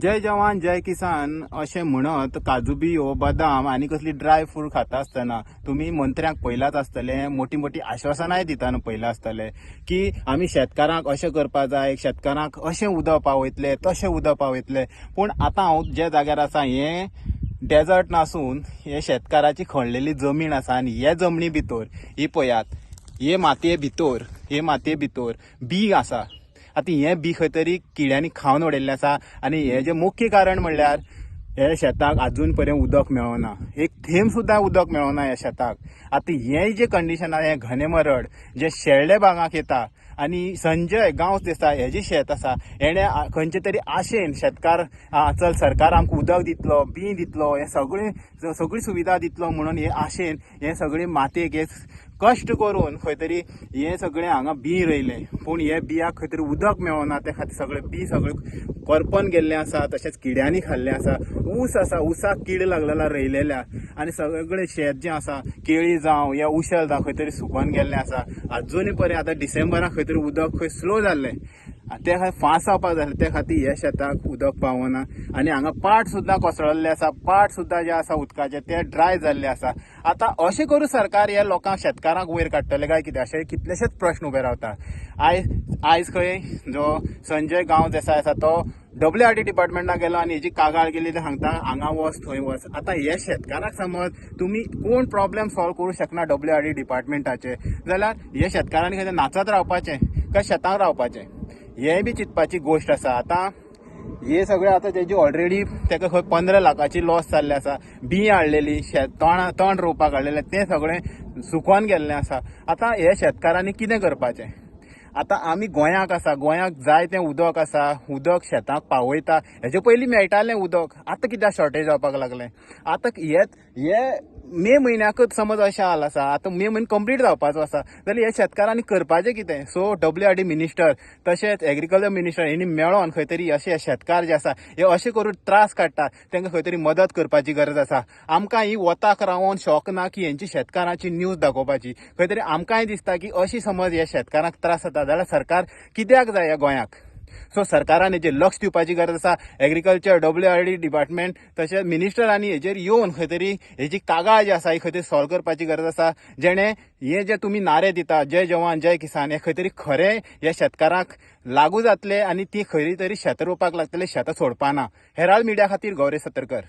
जय जवान जय किसान अशें म्हणत काजू बियो बदाम आनी कसली ड्राय फ्रूट खाता आसतना तुम्ही मंत्र्यांक पयलाच आसतले, मोठी मोठी आश्वासनाय दिताना पयला आसतले की आमी शेतकारांक अशें करपा जाय, शेतकारांक अशें उदक पावयतले, तशें उदक पावयतले. पूण आतां हांव जे जाग्यार आसा हे डेजर्ट नासून हे शेतकाराची खणलेली जमीन आसा आनी हे जमनी भितर ही पळयात, हे मातये भितर बी आसा. आता हे बी खंय तरी किड्यांनी खावन उडयल्लें आसा आनी हे जे मुख्य कारण म्हणल्यार हे शेताक अजून पर्यंत उदक मेळना, एक थेंब सुद्दां उदक मेळना ह्या शेताक. आता हे जे कंडिशन आहे, हे घनेमरड जे शेळड्या भागाक येता आनी संजय गांव देसाय हे जे शेत आसा हेणे खंयचे तरी आशेन शेतकार चल सरकार आमकां उदक दितलो, बी दितलो, हे सगळी सुविधा दितलो म्हणून हे आशेन हे सगळे मातयेक हे कश्ट करून खंय तरी हे सगळे हांगा बी रोयले. पूण हे बियाक खंय तरी उदक मेळना, त्या खातीर सगळे बी सगळे करपन गेल्ले आसा, तशेंच किड्यांनी खाल्ले आसा. ऊस आसा, ऊसाक कीड लागलेला रोयलेल्या आनी सगळे शेत जे आसा केळी जावं या उशल जावं खंय तरी सुकून गेल्लें आसा. अजूनय पर्यंत आतां डिसेंबराक खंय तरी उदक खंय स्लो जाल्लें, ते फास्ट जावपाक जाय, त्या खातीर हे शेताक उदक पावना. आनी हांगा पाट सुद्दां कोसळल्ले आसा, पाट सुद्दां जे आसा उदकाचे ते ड्राय जाल्ले आसा. आता अशें करून सरकार ह्या लोकांक शेतकारांक वयर काडटले काय कितें अशें कितलेशेच प्रश्न उबे रावता. आयज खंय जो संजय गांव देसाय आसा तो WRD डिपार्टमेंटाक गेलो आनी हेजी कागाळ केली ते सांगता हांगा वच थंय वच. आता हे शेतकाराक समज तुम्ही कोण प्रॉब्लेम सॉल्व करूं शकना WRD डिपार्टमेंटाचे, जाल्यार हे शेतकारांनी खंय नाचत रावपाचें काय शेतांत रावपाचें हे बी चिंतपाची गोश्ट आसा. आता हे सगळे आता तेजी ऑलरेडी ताका खंय 15 लाखाची लॉस जाल्ले आसा. बी हाडलेली तण रोवपाक हाडलेले ते सगळे सुकून गेल्ले आसा. आता हे शेतकारांनी कितें करपाचें? आता आमी गोंयाक आसा, गोंयाक जाय तें उदक आसा, उदक शेताक पावयता, हेजे पयलीं मेळटालें उदक, आतां कित्याक शॉर्टेज जावपाक लागलें? आता हे मे म्हयन्याकच समज अशें हाल आसा, आतां मे म्हयनो कंप्लीट जावपाचो आसा, जाल्यार हे शेतकारांनी करपाचें कितें? सो WRD मिनिस्टर तशेंच एग्रीकल्चर मिनिस्टर हेंनी मेळोन खंय तरी अशे शेतकार जे आसा हे अशें करून त्रास काडटा तांकां खंय तरी मदत करपाची गरज आसा. आमकां ही वताक रावोन शॉक ना की हेंची शेतकारांची न्यूज दाखोवपाची. खंय तरी आमकांय दिसता की अशी समज हे शेतकारांक त्रास जाता जाल्यार सरकार कित्याक जाय ह्या गोंयाक? सो सरकारान हेजेर लक्ष दिवपाची गरज आसा. एग्रीकल्चर, WRD डिपार्टमेंट तशेंच मिनिस्टरांनी हेजेर येवन खंय तरी हेजी कागाळ जी आसा ही खंय तरी सॉल्व करपाची गरज आसा. जेणे हे जे तुम्ही नारे दिता जय जवान जय किसान हे खंय तरी खरे ह्या शेतकारांक लागू जातले आनी ती खंय तरी शेतां रोवपाक लागतले, शेतां सोडपाना. हेराल्ड मिडिया खातीर गौरी सतरकर.